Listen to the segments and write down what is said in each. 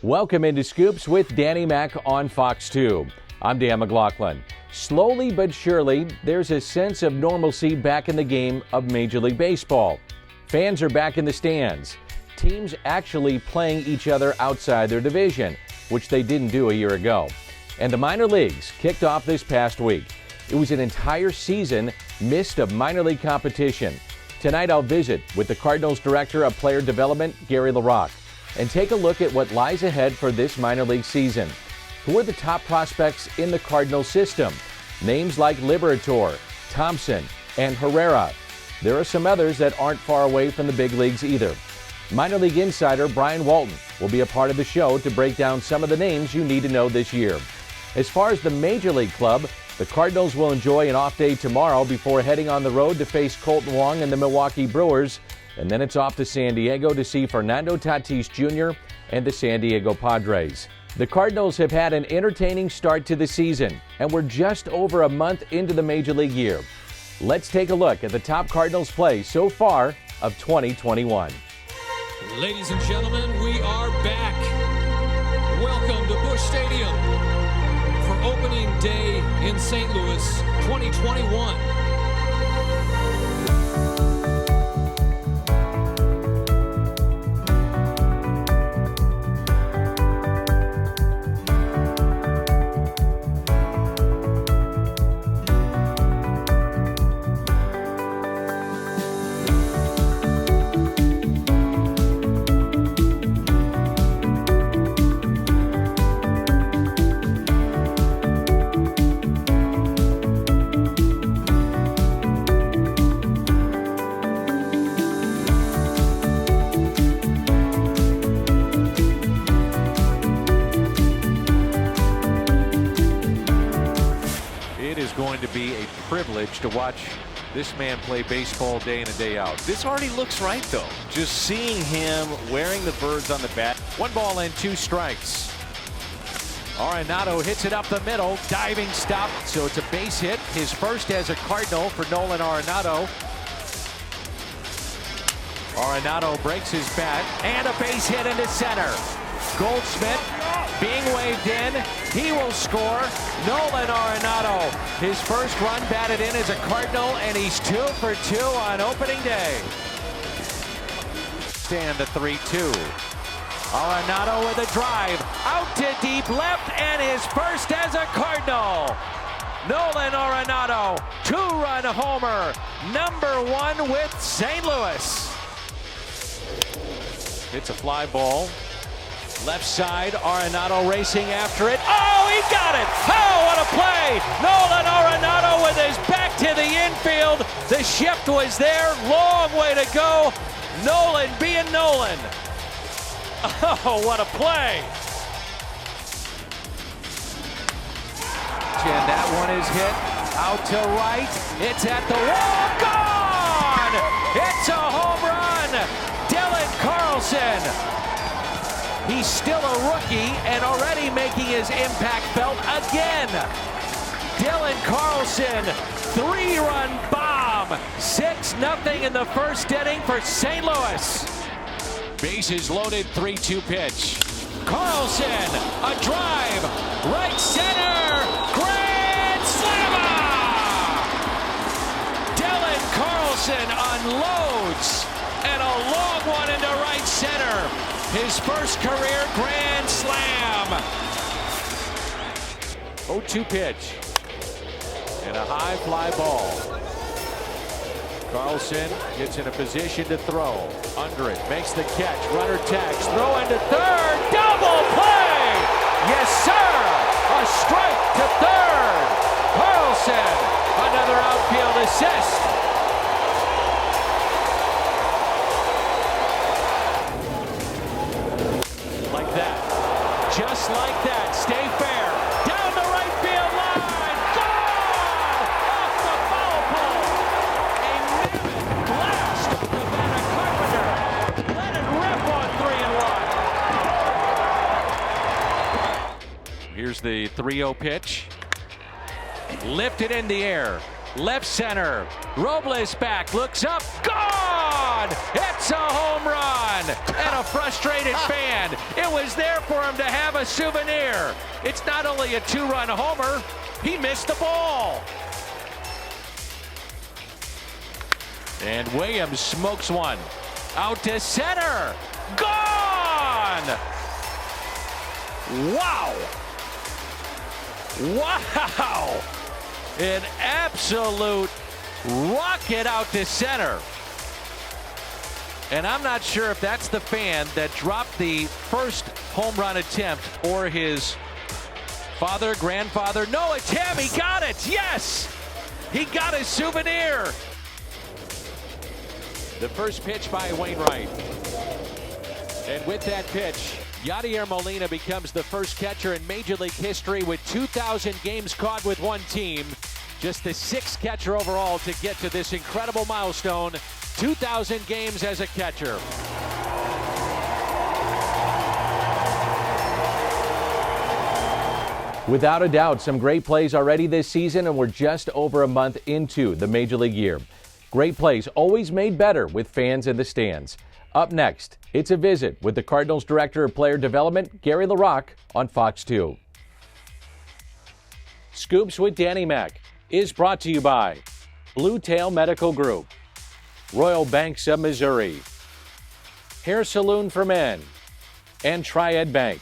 Welcome into Scoops with Danny Mac on Fox 2. I'm Dan McLaughlin. Slowly but surely, there's a sense of normalcy back in the game of Major League Baseball. Fans are back in the stands. Teams actually playing each other outside their division, which they didn't do a year ago. And the minor leagues kicked off this past week. It was an entire season missed of minor league competition. Tonight I'll visit with the Cardinals Director of Player Development, Gary LaRocque, and take a look at what lies ahead for this minor league season. Who are the top prospects in the Cardinals system? Names like Liberator, Thompson, and Herrera. There are some others that aren't far away from the big leagues either. Minor league insider Brain Walton will be a part of the show to break down some of the names you need to know this year. As far as the Major League club, the Cardinals will enjoy an off day tomorrow before heading on the road to face Colton Wong and the Milwaukee Brewers. And then it's off to San Diego to see Fernando Tatis Jr. and the San Diego Padres. The Cardinals have had an entertaining start to the season, and we're just over a month into the Major League year. Let's take a look at the top Cardinals play so far of 2021. Ladies and gentlemen, we are back. Welcome to Busch Stadium for opening day in St. Louis 2021. Going to be a privilege to watch this man play baseball day in and day out. This already looks right, though. Just seeing him wearing the birds on the bat. 1 ball and 2 strikes. Arenado hits it up the middle. Diving stop. So it's a base hit. His first as a Cardinal for Nolan Arenado. Arenado breaks his bat. And a base hit into center. Goldschmidt being waved in. He will score. Nolan Arenado, his first run batted in as a Cardinal, and he's 2 for 2 on opening day. Stand the 3-2. Arenado with a drive. Out to deep left, and his first as a Cardinal. Nolan Arenado, 2-run homer. Number 1 with St. Louis. It's a fly ball. Left side, Arenado racing after it. Oh, he got it! Oh, what a play! Nolan Arenado with his back to the infield. The shift was there. Long way to go. Nolan being Nolan. Oh, what a play! And that one is hit out to right. It's at the wall. Gone! It's a home run. Dylan Carlson. He's still a rookie and already making his impact felt again. Dylan Carlson, 3-run bomb. 6-0 in the first inning for St. Louis. Bases loaded, 3-2 pitch. Carlson, a drive, right center, grand slammer! Dylan Carlson unloads, and a long one into right center. His first career grand slam. 0-2 pitch. And a high fly ball. Carlson gets in a position to throw. Under it, makes the catch. Runner tags, throw into third. Double play! Yes, sir! A strike to third. Carlson, another outfield assist. Just like that, stay fair. Down the right field line. Gone! Off the foul pole. A mammoth blast to Savannah Carpenter. Let it rip on 3-1. Here's the 3-0 pitch. Lifted in the air. Left center. Robles back. Looks up. Gone! run. It's a home run. And a frustrated fan. It was there for him to have a souvenir. It's not only a two-run homer, he missed the ball. And Williams smokes one. Out to center. Gone! Wow! Wow! An absolute rocket out to center. And I'm not sure if that's the fan that dropped the first home run attempt or his father, grandfather. No, it's him. He got it. Yes! He got his souvenir. The first pitch by Wainwright. And with that pitch, Yadier Molina becomes the first catcher in Major League history with 2,000 games caught with one team. Just the sixth catcher overall to get to this incredible milestone, 2,000 games as a catcher. Without a doubt, some great plays already this season, and we're just over a month into the Major League year. Great plays always made better with fans in the stands. Up next, it's a visit with the Cardinals Director of Player Development, Gary LaRocque, on Fox 2. Scoops with Danny Mac is brought to you by Blue Tail Medical Group, Royal Banks of Missouri, Hair Saloon for Men, and Triad Bank.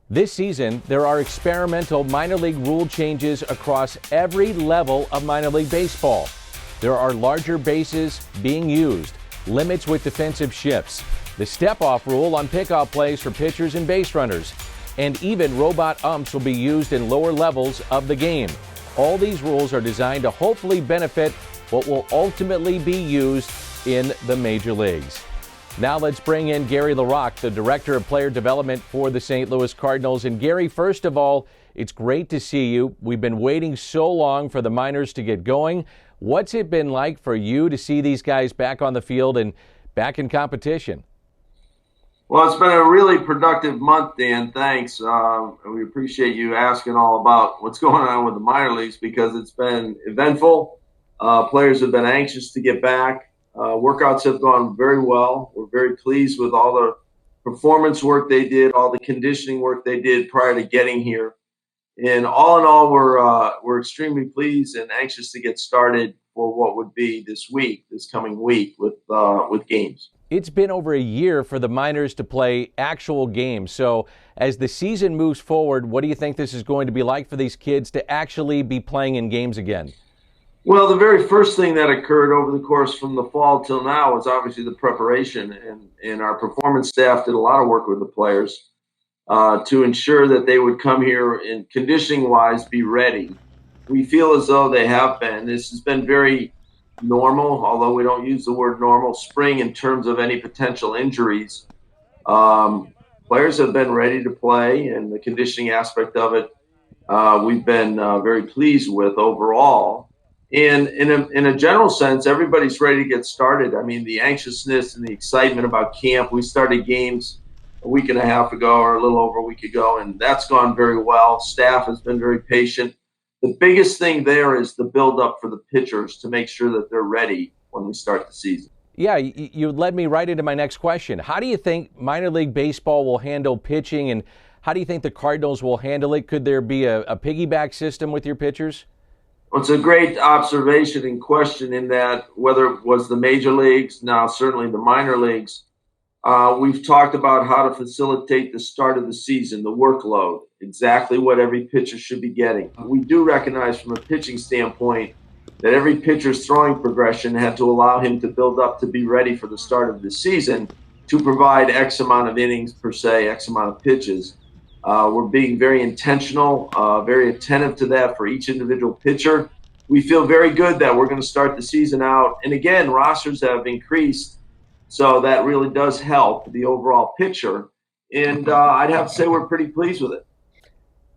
This season, there are experimental minor league rule changes across every level of minor league baseball. There are larger bases being used, limits with defensive shifts, the step-off rule on pickoff plays for pitchers and base runners, and even robot umps will be used in lower levels of the game. All these rules are designed to hopefully benefit what will ultimately be used in the major leagues. Now let's bring in Gary LaRocque, the Director of Player Development for the St. Louis Cardinals. And Gary, first of all, it's great to see you. We've been waiting so long for the minors to get going. What's it been like for you to see these guys back on the field and back in competition? Well, it's been a really productive month, Dan. Thanks. We appreciate you asking all about what's going on with the minor leagues because it's been eventful. Players have been anxious to get back. Workouts have gone very well. We're very pleased with all the performance work they did, all the conditioning work they did prior to getting here. And all in all, we're extremely pleased and anxious to get started for what would be this coming week with games. It's been over a year for the minors to play actual games. So as the season moves forward, what do you think this is going to be like for these kids to actually be playing in games again? Well, the very first thing that occurred over the course from the fall till now was obviously the preparation, and our performance staff did a lot of work with the players to ensure that they would come here and conditioning-wise be ready. We feel as though they have been. This has been very normal, although we don't use the word normal, spring in terms of any potential injuries. Players have been ready to play, and the conditioning aspect of it we've been very pleased with overall. And in a general sense, everybody's ready to get started. I mean, the anxiousness and the excitement about camp. We started games a week and a half ago or a little over a week ago, and that's gone very well. Staff has been very patient. The biggest thing there is the build-up for the pitchers to make sure that they're ready when we start the season. Yeah, you led me right into my next question. How do you think minor league baseball will handle pitching, and how do you think the Cardinals will handle it? Could there be a piggyback system with your pitchers? Well, it's a great observation and question in that whether it was the major leagues, now certainly the minor leagues, we've talked about how to facilitate the start of the season, the workload, exactly what every pitcher should be getting. We do recognize from a pitching standpoint that every pitcher's throwing progression had to allow him to build up to be ready for the start of the season to provide X amount of innings per se, X amount of pitches. We're being very intentional, very attentive to that for each individual pitcher. We feel very good that we're going to start the season out. And again, rosters have increased, so that really does help the overall picture. And I'd have to say we're pretty pleased with it.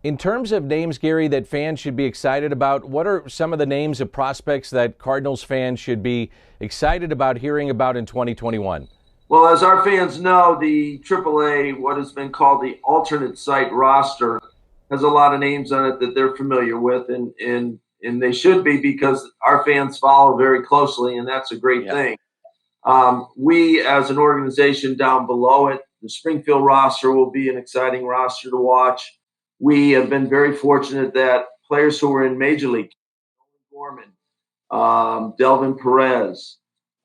In terms of names, Gary, that fans should be excited about, what are some of the names of prospects that Cardinals fans should be excited about hearing about in 2021? Well, as our fans know, the AAA, what has been called the alternate site roster, has a lot of names on it that they're familiar with, and they should be, because our fans follow very closely, and that's a great thing. We, as an organization down below it, the Springfield roster will be an exciting roster to watch. We have been very fortunate that players who were in Major League, Nolan Gorman, Delvin Perez,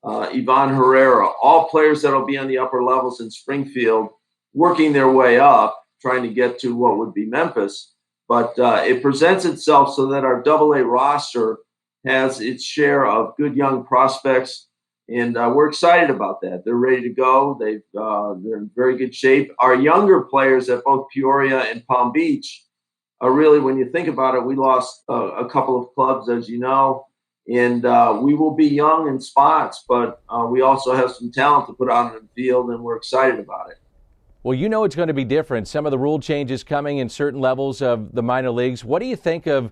Ivan Herrera, all players that will be on the upper levels in Springfield, working their way up, trying to get to what would be Memphis. But it presents itself so that our AA roster has its share of good young prospects, and we're excited about that. They're ready to go. They're in very good shape. Our younger players at both Peoria and Palm Beach are really, when you think about it, we lost a couple of clubs, as you know, and we will be young in spots, but we also have some talent to put out in the field, and we're excited about it. Well, you know it's going to be different. Some of the rule changes coming in certain levels of the minor leagues. What do you think of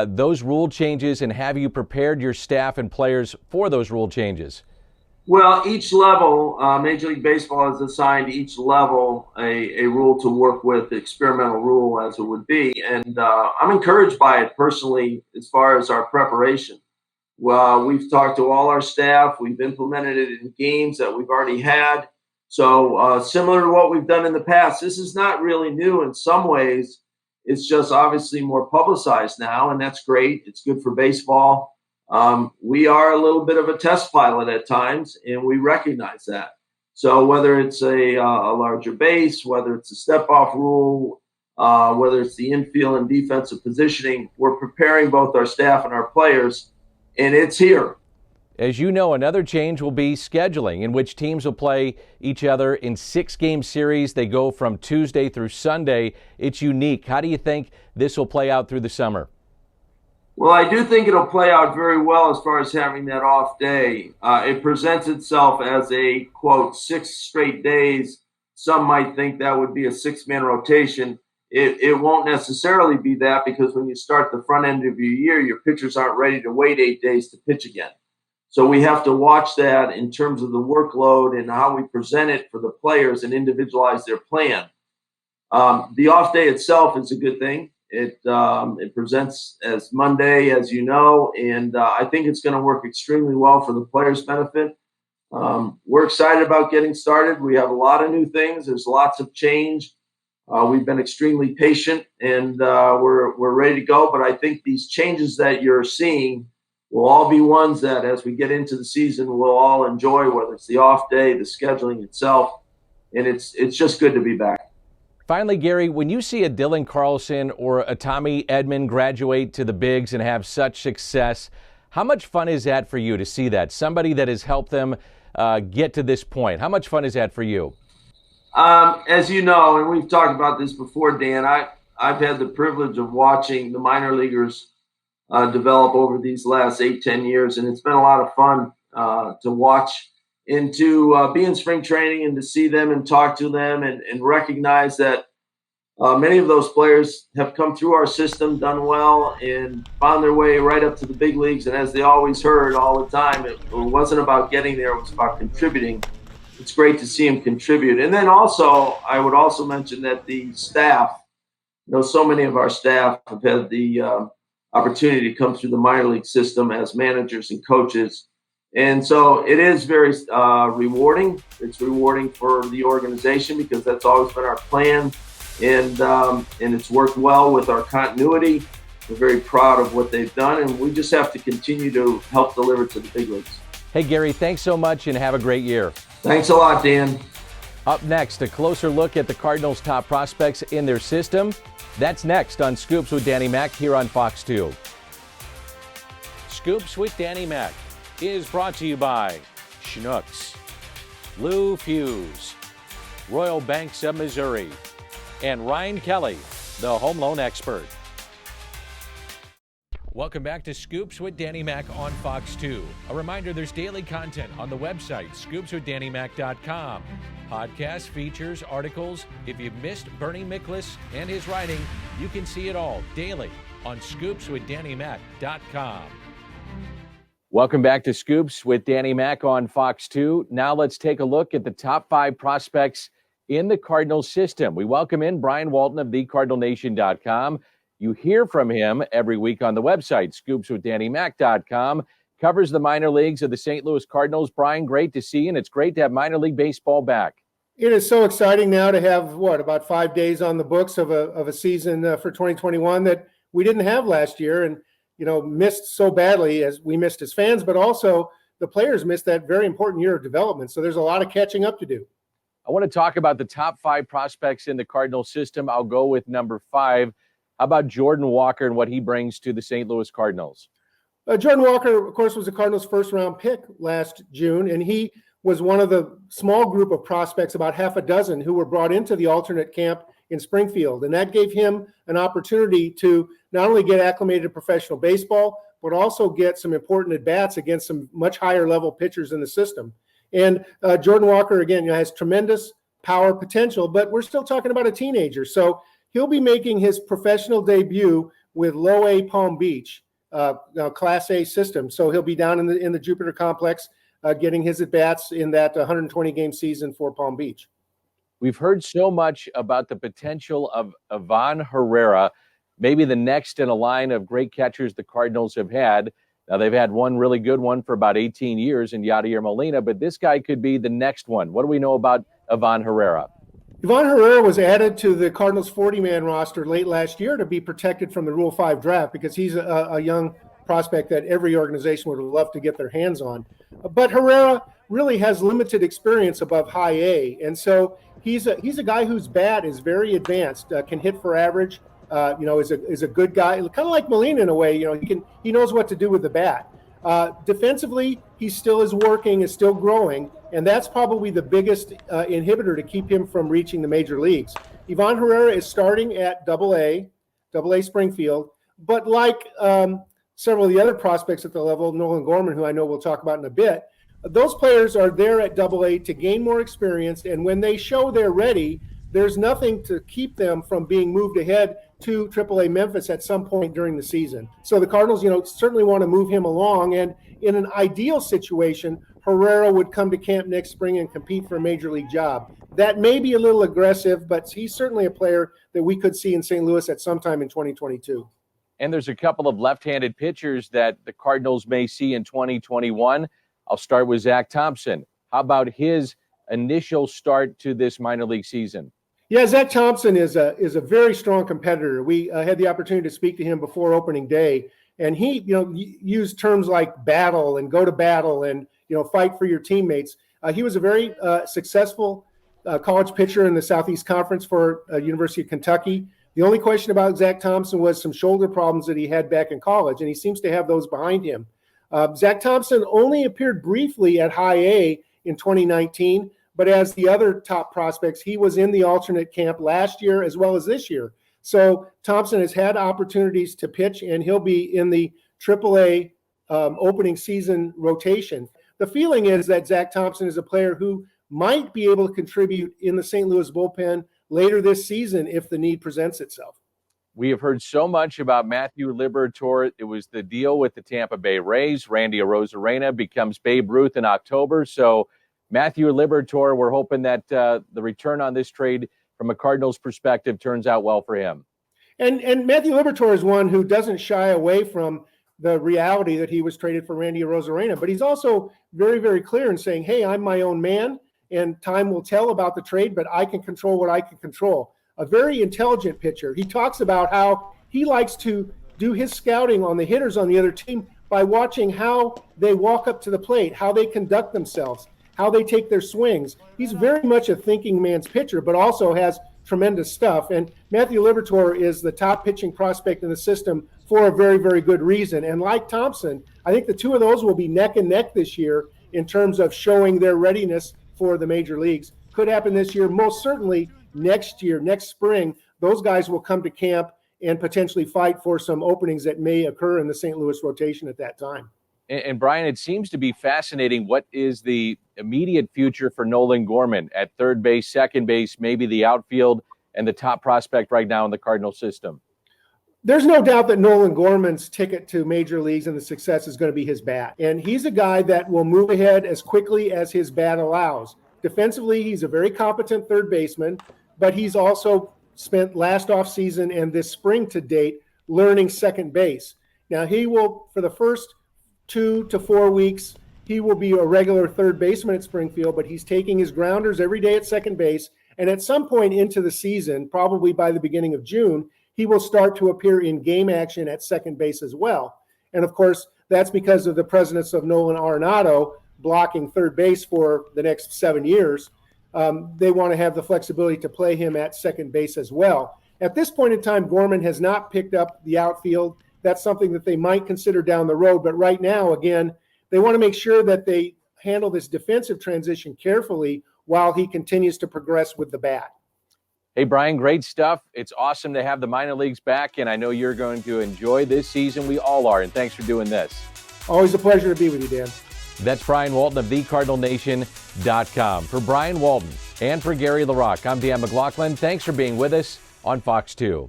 those rule changes, and have you prepared your staff and players for those rule changes? Well, each level, Major League Baseball has assigned each level a rule to work with, the experimental rule as it would be, and I'm encouraged by it personally as far as our preparation. Well, we've talked to all our staff. We've implemented it in games that we've already had. So similar to what we've done in the past, this is not really new in some ways. It's just obviously more publicized now, and that's great. It's good for baseball. We are a little bit of a test pilot at times, and we recognize that. So whether it's a larger base, whether it's a step-off rule, whether it's the infield and defensive positioning, we're preparing both our staff and our players, and it's here. As you know, another change will be scheduling, in which teams will play each other in 6-game series. They go from Tuesday through Sunday. It's unique. How do you think this will play out through the summer? Well, I do think it'll play out very well as far as having that off day. It presents itself as a, quote, 6 straight days. Some might think that would be a 6-man rotation. It won't necessarily be that, because when you start the front end of your year, your pitchers aren't ready to wait 8 days to pitch again. So we have to watch that in terms of the workload and how we present it for the players and individualize their plan. The off day itself is a good thing. It presents as Monday, as you know, and I think it's going to work extremely well for the players' benefit. We're excited about getting started. We have a lot of new things. There's lots of change. We've been extremely patient, and we're ready to go. But I think these changes that you're seeing will all be ones that, as we get into the season, we'll all enjoy, whether it's the off day, the scheduling itself, and it's just good to be back. Finally, Gary, when you see a Dylan Carlson or a Tommy Edman graduate to the bigs and have such success, how much fun is that for you to see that? Somebody that has helped them get to this point. How much fun is that for you? As you know, and we've talked about this before, Dan, I've had the privilege of watching the minor leaguers develop over these last 8-10 years, and it's been a lot of fun to watch and to be in spring training and to see them and talk to them and recognize that many of those players have come through our system, done well, and found their way right up to the big leagues. And as they always heard all the time, it wasn't about getting there, it was about contributing. It's great to see them contribute. And then also, I would also mention that the staff, so many of our staff have had the opportunity to come through the minor league system as managers and coaches. And so it is very rewarding. It's rewarding for the organization, because that's always been our plan. And it's worked well with our continuity. We're very proud of what they've done, and we just have to continue to help deliver to the big leagues. Hey, Gary, thanks so much, and have a great year. Thanks a lot, Dan. Up next, a closer look at the Cardinals' top prospects in their system. That's next on Scoops with Danny Mac here on Fox 2. Scoops with Danny Mac is brought to you by Schnucks, Blue Fuse, Royal Banks of Missouri, and Ryan Kelly, the home loan expert. Welcome back to Scoops with Danny Mac on Fox 2. A reminder, there's daily content on the website, scoopswithdannymac.com. Podcasts, features, articles. If you've missed Bernie Miklasz and his writing, you can see it all daily on scoopswithdannymac.com. Welcome back to Scoops with Danny Mac on Fox 2. Now let's take a look at the top 5 prospects in the Cardinals system. We welcome in Brain Walton of thecardinalnation.com. You hear from him every week on the website, scoopswithdannymac.com. Covers the minor leagues of the St. Louis Cardinals. Brian, great to see you, and it's great to have minor league baseball back. It is so exciting now to have, about 5 days on the books of a season for 2021 that we didn't have last year, and missed so badly as we missed as fans, but also the players missed that very important year of development. So there's a lot of catching up to do. I want to talk about the top 5 prospects in the Cardinals system. I'll go with number 5. How about Jordan Walker and what he brings to the St. Louis Cardinals? Jordan Walker, of course, was the Cardinals' first-round pick last June, and he was one of the small group of prospects, about half a dozen, who were brought into the alternate camp in Springfield. And that gave him an opportunity to not only get acclimated to professional baseball, but also get some important at-bats against some much higher-level pitchers in the system. And Jordan Walker, again, has tremendous power potential, but we're still talking about a teenager. So he'll be making his professional debut with Low A Palm Beach, Class A system. So he'll be down in the Jupiter Complex getting his at-bats in that 120-game season for Palm Beach. We've heard so much about the potential of Ivan Herrera, maybe the next in a line of great catchers the Cardinals have had. Now, they've had one really good one for about 18 years in Yadier Molina, but this guy could be the next one. What do we know about Ivan Herrera? Ivan Herrera was added to the Cardinals' 40-man roster late last year to be protected from the Rule 5 draft because he's a young prospect that every organization would love to get their hands on. But Herrera really has limited experience above high A, and so he's a guy whose bat is very advanced, can hit for average, is a good guy, kind of like Molina in a way. He knows what to do with the bat. Defensively, he still is working, is still growing, and that's probably the biggest inhibitor to keep him from reaching the major leagues. Ivan Herrera is starting at Double A Springfield, but like several of the other prospects at the level, Nolan Gorman, who I know we'll talk about in a bit, those players are there at Double A to gain more experience, and when they show they're ready, there's nothing to keep them from being moved ahead to Triple A Memphis at some point during the season. So the Cardinals, certainly want to move him along, and in an ideal situation, Herrera would come to camp next spring and compete for a major league job. That may be a little aggressive, but he's certainly a player that we could see in St. Louis at some time in 2022. And there's a couple of left-handed pitchers that the Cardinals may see in 2021. I'll start with Zach Thompson. How about his initial start to this minor league season? Yeah, Zach Thompson is a very strong competitor. We had the opportunity to speak to him before opening day, and he used terms like battle and go to battle and fight for your teammates. He was a very successful college pitcher in the Southeast Conference for University of Kentucky. The only question about Zach Thompson was some shoulder problems that he had back in college, and he seems to have those behind him. Zach Thompson only appeared briefly at High A in 2019, but as the other top prospects, he was in the alternate camp last year as well as this year. So Thompson has had opportunities to pitch, and he'll be in the AAA opening season rotation. The feeling is that Zach Thompson is a player who might be able to contribute in the St. Louis bullpen later this season if the need presents itself. We have heard so much about Matthew Liberatore. It was the deal with the Tampa Bay Rays. Randy Arozarena becomes Babe Ruth in October. So Matthew Liberatore, we're hoping that the return on this trade from a Cardinals perspective turns out well for him. And Matthew Liberatore is one who doesn't shy away from the reality that he was traded for Randy Arozarena, but he's also very, very clear in saying, hey, I'm my own man, and time will tell about the trade, but I can control what I can control. A very intelligent pitcher. He talks about how he likes to do his scouting on the hitters on the other team by watching how they walk up to the plate, how they conduct themselves, how they take their swings. He's very much a thinking man's pitcher, but also has tremendous stuff. And Matthew Liberatore is the top pitching prospect in the system for a very, very good reason. And like Thompson, I think the two of those will be neck and neck this year in terms of showing their readiness for the major leagues. Could happen this year, most certainly next year, next spring. Those guys will come to camp and potentially fight for some openings that may occur in the St. Louis rotation at that time. And Brian, it seems to be fascinating. What is the immediate future for Nolan Gorman at third base, second base, maybe the outfield, and the top prospect right now in the Cardinal system? There's no doubt that Nolan Gorman's ticket to major leagues and the success is going to be his bat. And he's a guy that will move ahead as quickly as his bat allows. Defensively, he's a very competent third baseman, but he's also spent last offseason and this spring to date learning second base. Now, he will, for the first 2 to 4 weeks, he will be a regular third baseman at Springfield, but he's taking his grounders every day at second base. And at some point into the season, probably by the beginning of June, he will start to appear in game action at second base as well. And of course, that's because of the presence of Nolan Arenado blocking third base for the next 7 years. They want to have the flexibility to play him at second base as well. At this point in time, Gorman has not picked up the outfield. That's something that they might consider down the road. But right now, again, they want to make sure that they handle this defensive transition carefully while he continues to progress with the bat. Hey, Brian, great stuff. It's awesome to have the minor leagues back, and I know you're going to enjoy this season. We all are, and thanks for doing this. Always a pleasure to be with you, Dan. That's Brian Walton of thecardinalnation.com. For Brian Walton and for Gary LaRocque, I'm Dan McLaughlin. Thanks for being with us on Fox 2.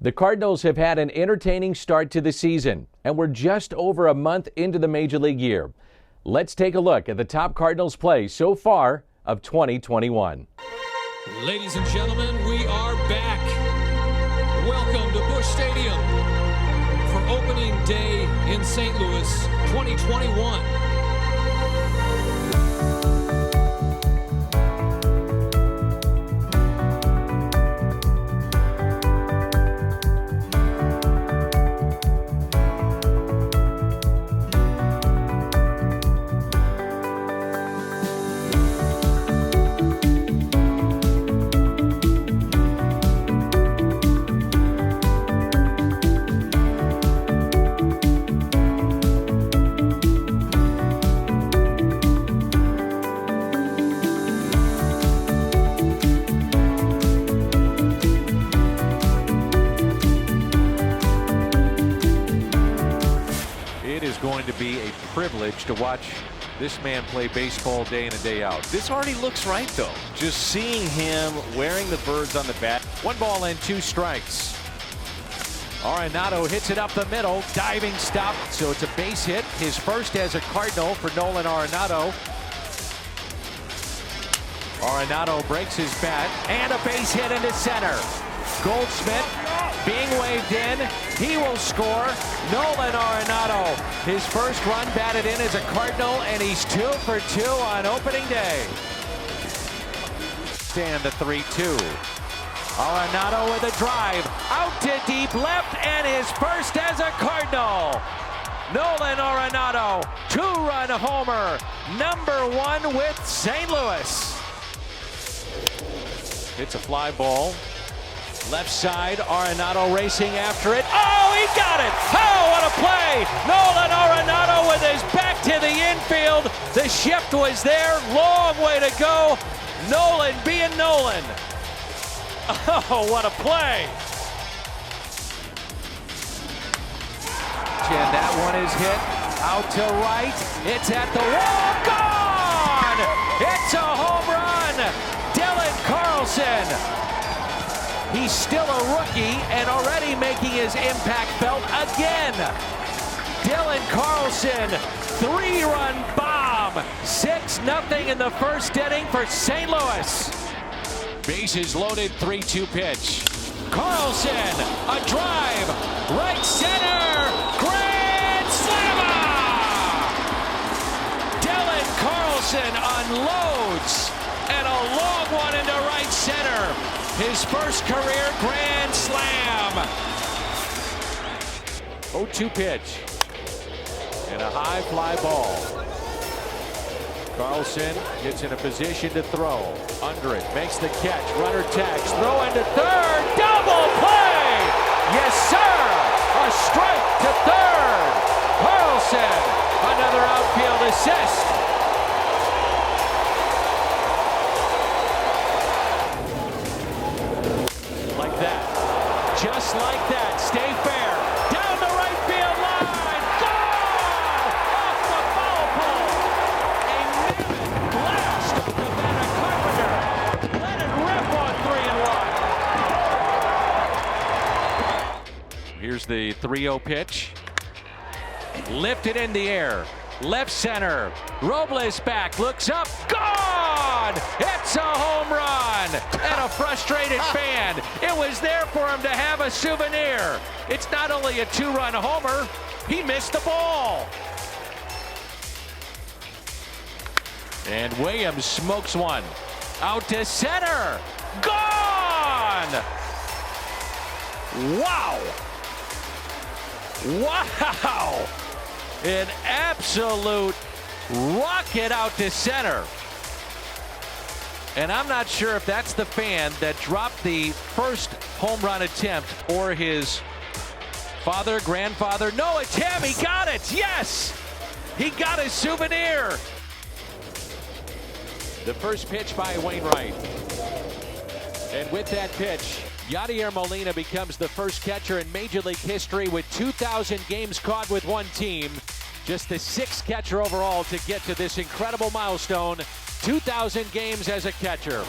The Cardinals have had an entertaining start to the season, and we're just over a month into the Major League year. Let's take a look at the top Cardinals play so far of 2021. Ladies and gentlemen, we are back. Welcome to Busch Stadium for opening day in St. Louis 2021. Going to be a privilege to watch this man play baseball day in and day out. This already looks right, though. Just seeing him wearing the birds on the bat. 1 ball and 2 strikes. Arenado hits it up the middle, diving stop, so it's a base hit. His first as a Cardinal for Nolan Arenado. Arenado breaks his bat, and a base hit into center. Goldschmidt being waved in. He will score. Nolan Arenado, his first run batted in as a Cardinal, and he's 2 for 2 on opening day. Stand the 3-2. Arenado with a drive out to deep left, and his first as a Cardinal. Nolan Arenado, 2-run homer, #1 with St. Louis. Hits a fly ball. Left side, Arenado racing after it. Oh, he got it! Oh, what a play! Nolan Arenado with his back to the infield. The shift was there. Long way to go. Nolan being Nolan. Oh, what a play! And that one is hit out to right. It's at the wall. Gone! It's a home run! Dylan Carlson. He's still a rookie and already making his impact felt again. Dylan Carlson, 3-run bomb. 6-0 in the first inning for St. Louis. Bases loaded, 3-2 pitch. Carlson, a drive, right center, grand slammer! Dylan Carlson unloads, and a long one into right center. His first career grand slam. 0-2 pitch, and a high fly ball. Carlson gets in a position to throw. Under it, makes the catch. Runner tags, throw into third. Double play! Yes, sir! A strike to third. Carlson, another outfield assist. Like that. Just like that. Stay fair. Down the right field line. Gone! Off the foul pole. Blast to Vanna Carpenter. Let it rip on 3-1. Here's the 3-0 pitch. Lifted in the air. Left center. Robles back. Looks up. Gone! It's a home run! And a frustrated fan. It was there for him to have a souvenir. It's not only a 2-run homer, he missed the ball. And Williams smokes one. Out to center. Gone! Wow! Wow! An absolute rocket out to center. And I'm not sure if that's the fan that dropped the first home run attempt or his father, grandfather. No, it's him. He got it. Yes! He got his souvenir. The first pitch by Wainwright. And with that pitch, Yadier Molina becomes the first catcher in Major League history with 2,000 games caught with one team. Just the 6th catcher overall to get to this incredible milestone, 2,000 games as a catcher.